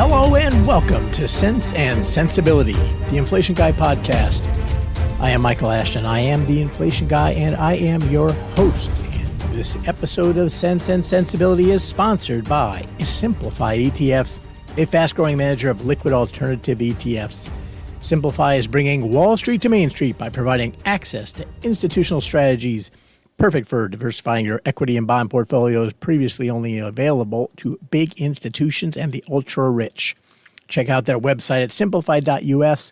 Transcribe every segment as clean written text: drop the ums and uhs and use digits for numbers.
Hello and welcome to Sense and Sensibility, the Inflation Guy podcast. I am Michael Ashton. I am the Inflation Guy, and I am your host. And this episode of Sense and Sensibility is sponsored by Simplify ETFs, a fast-growing manager of liquid alternative ETFs. Simplify is bringing Wall Street to Main Street by providing access to institutional strategies perfect for diversifying your equity and bond portfolios previously only available to big institutions and the ultra-rich. Check out their website at simplify.us.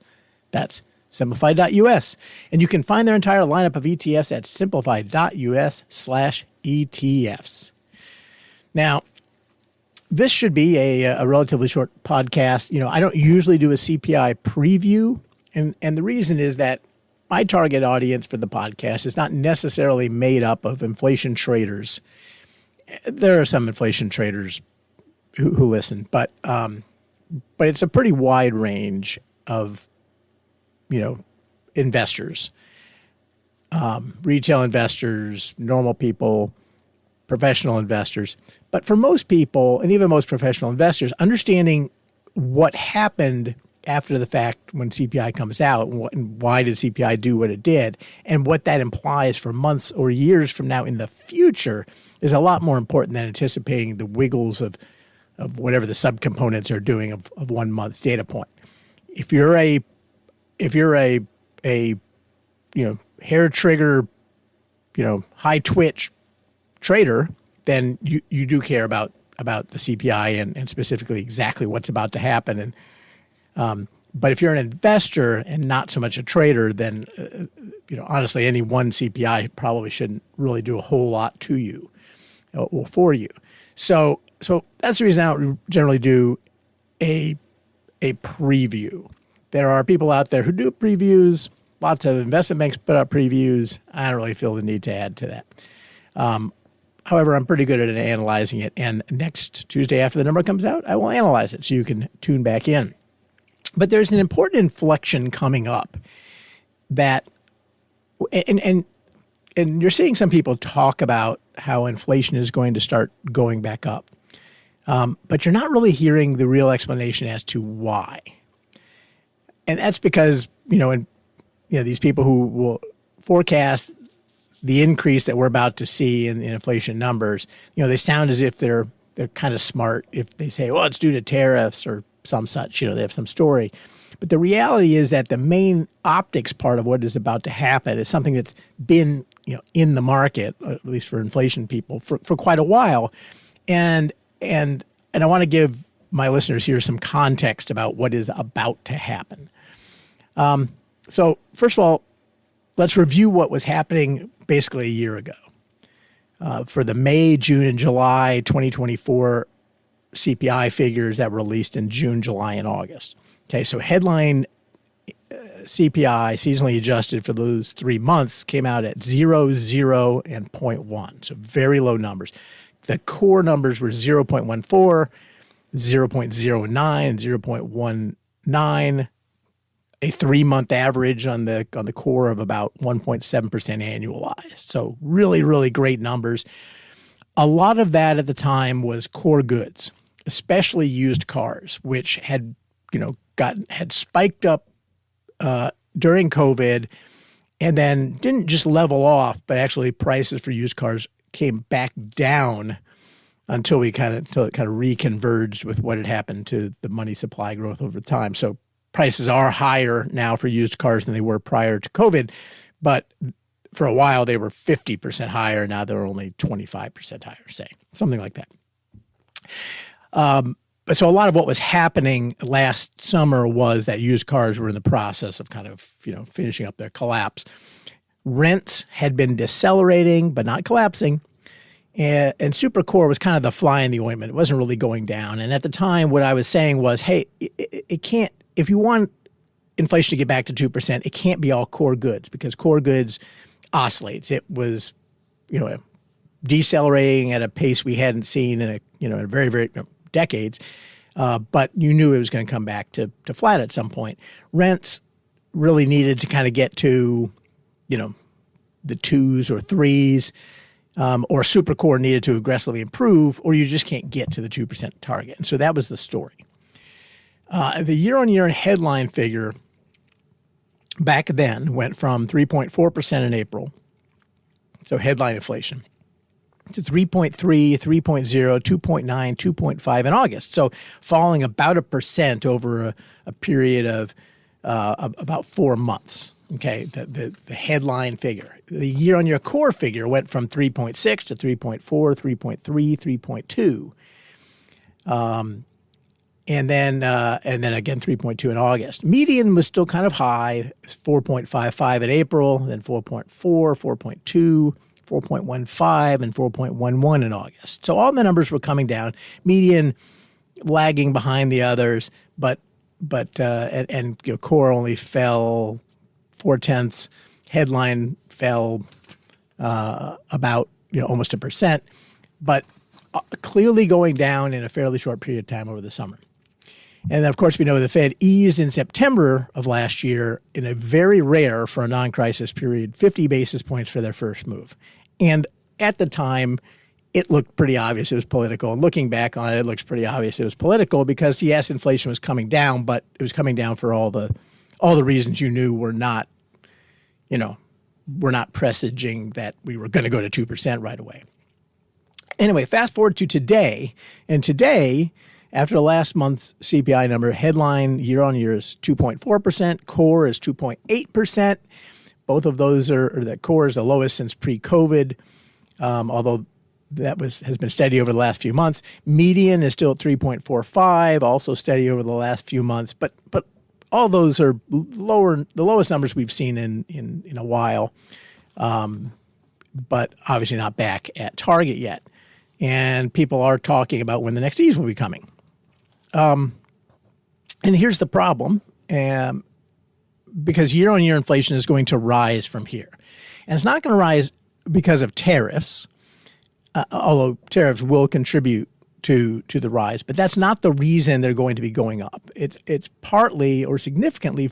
That's simplify.us. And you can find their entire lineup of ETFs at simplify.us/ETFs. Now, this should be a relatively short podcast. You know, I don't usually do a CPI preview, and the reason is that my target audience for the podcast is not necessarily made up of inflation traders. There are some inflation traders who listen, but it's a pretty wide range of, investors, retail investors, normal people, professional investors. But for most people, and even most professional investors, understanding what happened after the fact when CPI comes out and why did CPI do what it did and what that implies for months or years from now in the future is a lot more important than anticipating the wiggles of whatever the subcomponents are doing of 1 month's data point. If you're a hair trigger, high twitch trader, then you do care about the CPI and specifically exactly what's about to happen. And but if you're an investor and not so much a trader, then honestly, any one CPI probably shouldn't really do a whole lot to you or for you. So that's the reason I don't generally do a preview. There are people out there who do previews. Lots of investment banks put out previews. I don't really feel the need to add to that. However, I'm pretty good at analyzing it. And next Tuesday after the number comes out, I will analyze it so you can tune back in. But there's an important inflection coming up that, and you're seeing some people talk about how inflation is going to start going back up. But you're not really hearing the real explanation as to why. And that's because, these people who will forecast the increase that we're about to see in inflation numbers, they sound as if they're kind of smart if they say, well, it's due to tariffs or some such, they have some story. But the reality is that the main optics part of what is about to happen is something that's been, in the market, at least for inflation people, for quite a while. And I want to give my listeners here some context about what is about to happen. So first of all, let's review what was happening basically a year ago. For the May, June, and July 2024 CPI figures that were released in June, July, and August. Okay, so headline CPI, seasonally adjusted for those 3 months, came out at 0, 0, and 0.1. So very low numbers. The core numbers were 0.14, 0.09, 0.19, a 3-month average on the core of about 1.7% annualized. So really, really great numbers. A lot of that at the time was core goods, especially used cars, which had spiked up during COVID and then didn't just level off, but actually prices for used cars came back down until it kind of reconverged with what had happened to the money supply growth over time. So prices are higher now for used cars than they were prior to COVID, but for a while they were 50% higher. Now they're only 25% higher, say, something like that. But so a lot of what was happening last summer was that used cars were in the process of finishing up their collapse. Rents had been decelerating, but not collapsing. And super core was kind of the fly in the ointment. It wasn't really going down. And at the time, what I was saying was, hey, it can't, if you want inflation to get back to 2%, it can't be all core goods because core goods oscillates. It was, decelerating at a pace we hadn't seen in a very, very decades. But you knew it was going to come back to flat at some point. Rents really needed to kind of get to, the 2s or 3s, or super core needed to aggressively improve, or you just can't get to the 2% target. And so that was the story. The year-on-year headline figure back then went from 3.4% in April, so headline inflation, to 3.3, 3.0, 2.9, 2.5 in August. So falling about 1% over a period of about 4 months. Okay, the headline figure. The year-on-year core figure went from 3.6 to 3.4, 3.3, 3.2. And then again 3.2 in August. Median was still kind of high, 4.55 in April, then 4.4, 4.2, 4.15, and 4.11 in August. So all the numbers were coming down. Median lagging behind the others, but core only fell 0.4. Headline fell about almost 1%, but clearly going down in a fairly short period of time over the summer. And then, of course, we know the Fed eased in September of last year in a very rare for a non-crisis period, 50 basis points for their first move. And at the time, it looked pretty obvious it was political. And looking back on it, it looks pretty obvious it was political because, yes, inflation was coming down, but it was coming down for all the reasons you knew were not presaging that we were going to go to 2% right away. Anyway, fast forward to today. And today, after the last month's CPI number, headline year-on-year is 2.4%. Core is 2.8%. Both of those the core is the lowest since pre-COVID, although that has been steady over the last few months. Median is still at 3.45, also steady over the last few months. But all those are the lowest numbers we've seen in a while, but obviously not back at target yet. And people are talking about when the next ease will be coming. And here's the problem, because year-on-year inflation is going to rise from here. And it's not going to rise because of tariffs, although tariffs will contribute to the rise, but that's not the reason they're going to be going up. It's partly or significantly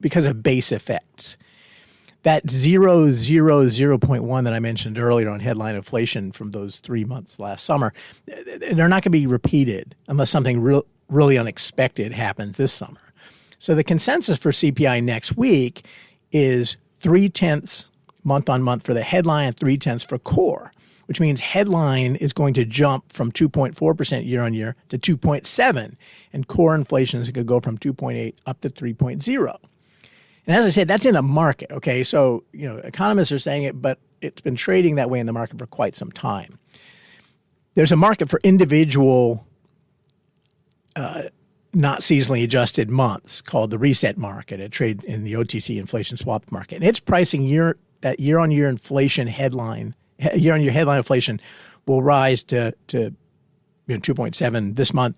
because of base effects. That 0.1 that I mentioned earlier on headline inflation from those 3 months last summer, they're not going to be repeated unless something really unexpected happens this summer. So the consensus for CPI next week is 0.3 month on month for the headline and 0.3 for core, which means headline is going to jump from 2.4% year on year to 2.7, and core inflation is going to go from 2.8 up to 3.0. And as I said, that's in a market, okay? So, economists are saying it, but it's been trading that way in the market for quite some time. There's a market for individual, not seasonally adjusted months called the reset market. It trades in the OTC inflation swap market. And it's pricing year-on-year inflation headline. Year-on-year headline inflation will rise to 2.7 this month,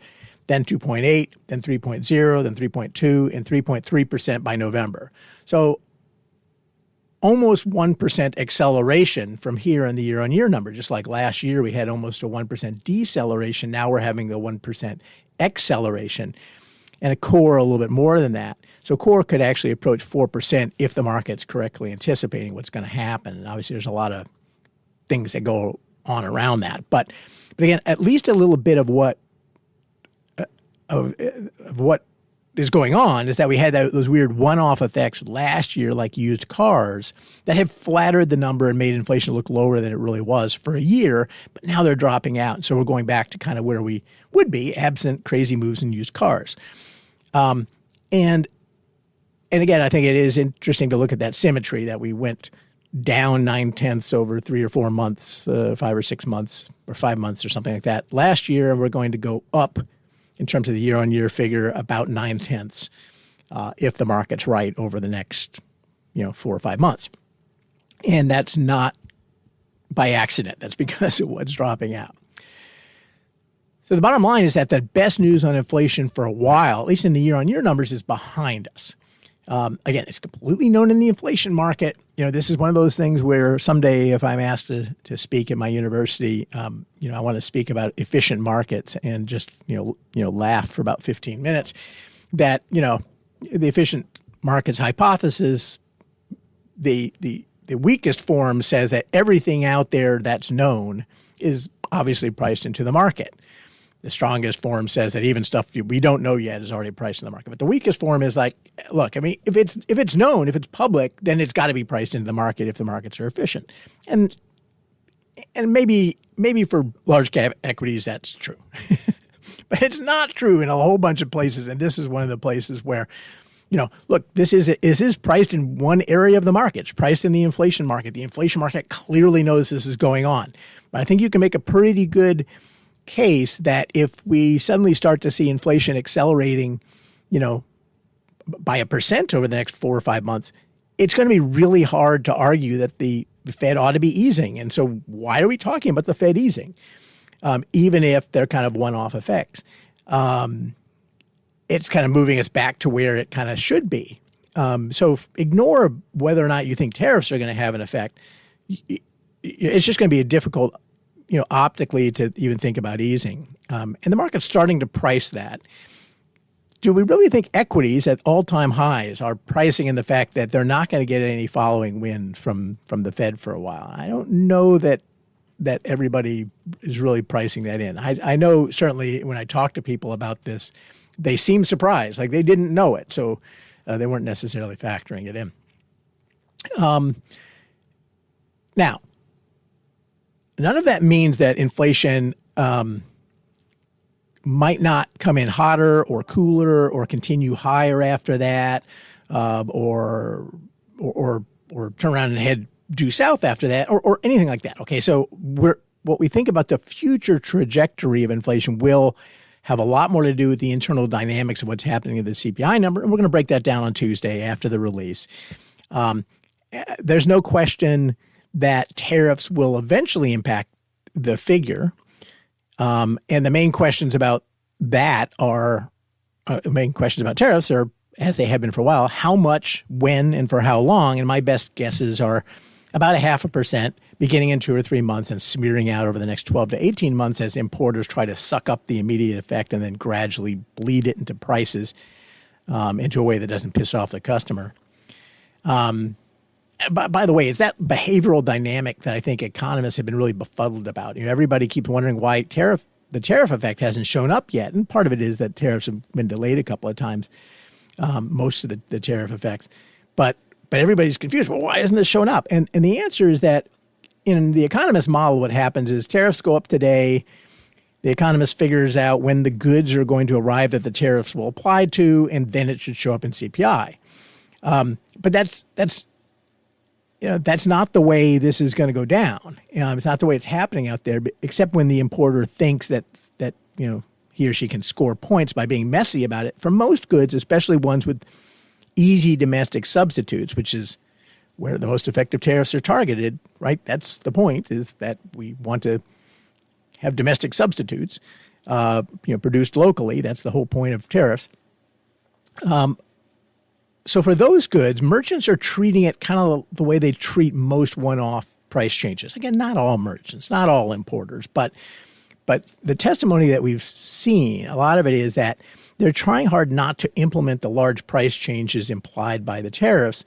then 2.8, then 3.0, then 3.2, and 3.3% by November. So almost 1% acceleration from here in the year-on-year number. Just like last year, we had almost a 1% deceleration. Now we're having the 1% acceleration, and a core a little bit more than that. So core could actually approach 4% if the market's correctly anticipating what's going to happen. And obviously, there's a lot of things that go on around that. But again, at least a little bit of what is going on is that we had those weird one-off effects last year, like used cars, that have flattered the number and made inflation look lower than it really was for a year. But now they're dropping out. So we're going back to kind of where we would be absent crazy moves in used cars. And again, I think it is interesting to look at that symmetry that we went down 0.9 over 3 or 4 months, 5 or 6 months, or 5 months or something like that last year. And we're going to go up in terms of the year-on-year figure about 0.9 if the market's right over the next 4 or 5 months. And that's not by accident. That's because of what's dropping out. So the bottom line is that the best news on inflation for a while, at least in the year-on-year numbers, is behind us. Again, it's completely known in the inflation market. This is one of those things where someday if I'm asked to speak at my university, I want to speak about efficient markets and just, laugh for about 15 minutes that, the efficient markets hypothesis, the weakest form says that everything out there that's known is obviously priced into the market. The strongest form says that even stuff we don't know yet is already priced in the market. But the weakest form is like, look, I mean, if it's known, if it's public, then it's got to be priced into the market if the markets are efficient. And maybe for large cap equities that's true. But it's not true in a whole bunch of places, and this is one of the places where, look, this is priced in one area of the market. It's priced in the inflation market. The inflation market clearly knows this is going on. But I think you can make a pretty good case that if we suddenly start to see inflation accelerating, by 1% over the next 4 or 5 months, it's going to be really hard to argue that the Fed ought to be easing. And so why are we talking about the Fed easing? Even if they're kind of one-off effects. It's kind of moving us back to where it kind of should be. So ignore whether or not you think tariffs are going to have an effect. It's just going to be a difficult, optically to even think about easing. And the market's starting to price that. Do we really think equities at all-time highs are pricing in the fact that they're not going to get any following wind from the Fed for a while? I don't know that everybody is really pricing that in. I know certainly when I talk to people about this, they seem surprised, like they didn't know it. So they weren't necessarily factoring it in. Now, none of that means that inflation might not come in hotter or cooler or continue higher after that, or turn around and head due south after that, or anything like that. Okay, so what we think about the future trajectory of inflation will have a lot more to do with the internal dynamics of what's happening in the CPI number, and we're going to break that down on Tuesday after the release. There's no question that tariffs will eventually impact the figure. And the main questions about that are, main questions about tariffs are, as they have been for a while, how much, when, and for how long. And my best guesses are about 0.5% beginning in 2 or 3 months and smearing out over the next 12 to 18 months as importers try to suck up the immediate effect and then gradually bleed it into prices into a way that doesn't piss off the customer. By the way, it's that behavioral dynamic that I think economists have been really befuddled about. Everybody keeps wondering why the tariff effect hasn't shown up yet. And part of it is that tariffs have been delayed a couple of times, most of the tariff effects. But everybody's confused. Well, why isn't this showing up? And the answer is that in the economist model, what happens is tariffs go up today. The economist figures out when the goods are going to arrive that the tariffs will apply to, and then it should show up in CPI. But that's not the way this is going to go down. It's not the way it's happening out there, except when the importer thinks that he or she can score points by being messy about it. For most goods, especially ones with easy domestic substitutes, which is where the most effective tariffs are targeted, right? That's the point, is that we want to have domestic substitutes, produced locally. That's the whole point of tariffs. So for those goods, merchants are treating it kind of the way they treat most one-off price changes. Again, not all merchants, not all importers, but the testimony that we've seen, a lot of it is that they're trying hard not to implement the large price changes implied by the tariffs,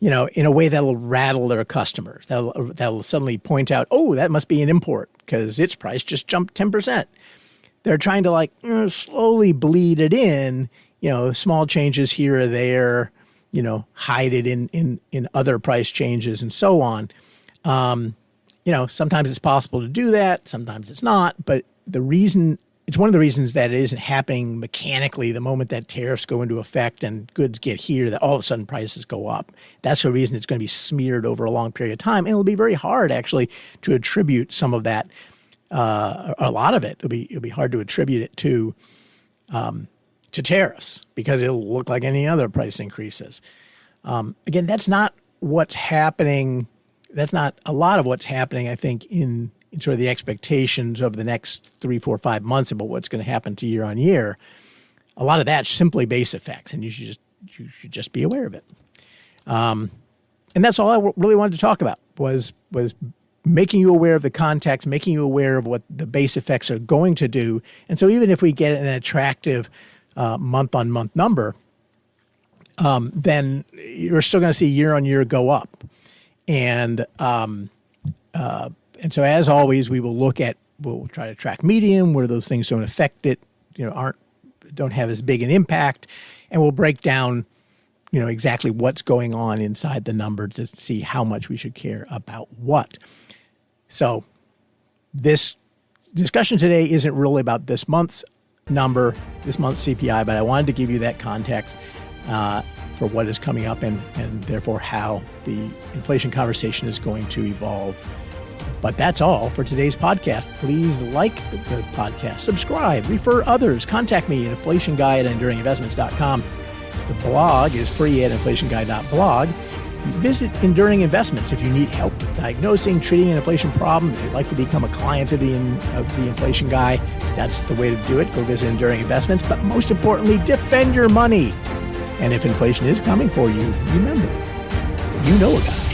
in a way that will rattle their customers. That'll suddenly point out, oh, that must be an import because its price just jumped 10%. They're trying to slowly bleed it in, small changes here or there, hide it in other price changes and so on. Sometimes it's possible to do that. Sometimes it's not. But it's one of the reasons that it isn't happening mechanically the moment that tariffs go into effect and goods get here, that all of a sudden prices go up. That's the reason it's going to be smeared over a long period of time. And it'll be very hard actually to attribute some of that, a lot of it. It'll be hard to attribute it to tariffs because it'll look like any other price increases. Again, that's not what's happening. That's not a lot of what's happening, I think, in sort of the expectations of the next 3, 4, 5 months about what's going to happen to year on year. A lot of that's simply base effects, and you should just be aware of it. And that's all I really wanted to talk about was making you aware of the context, making you aware of what the base effects are going to do. And so even if we get an attractive month-on-month number, then you're still going to see year-on-year go up. And so as always, we will look at we'll try to track median where those things don't affect it, don't have as big an impact, and we'll break down, exactly what's going on inside the number to see how much we should care about what. So this discussion today isn't really about this month's number, this month's CPI, but I wanted to give you that context for what is coming up and therefore how the inflation conversation is going to evolve. But that's all for today's podcast. Please like the podcast, subscribe, refer others, contact me at inflationguy@enduringinvestments.com. The blog is free at inflationguy.blog. Visit Enduring Investments if you need help with diagnosing, treating an inflation problem. If you'd like to become a client of the Inflation Guy, that's the way to do it. Go visit Enduring Investments. But most importantly, defend your money. And if inflation is coming for you, remember, you know a guy.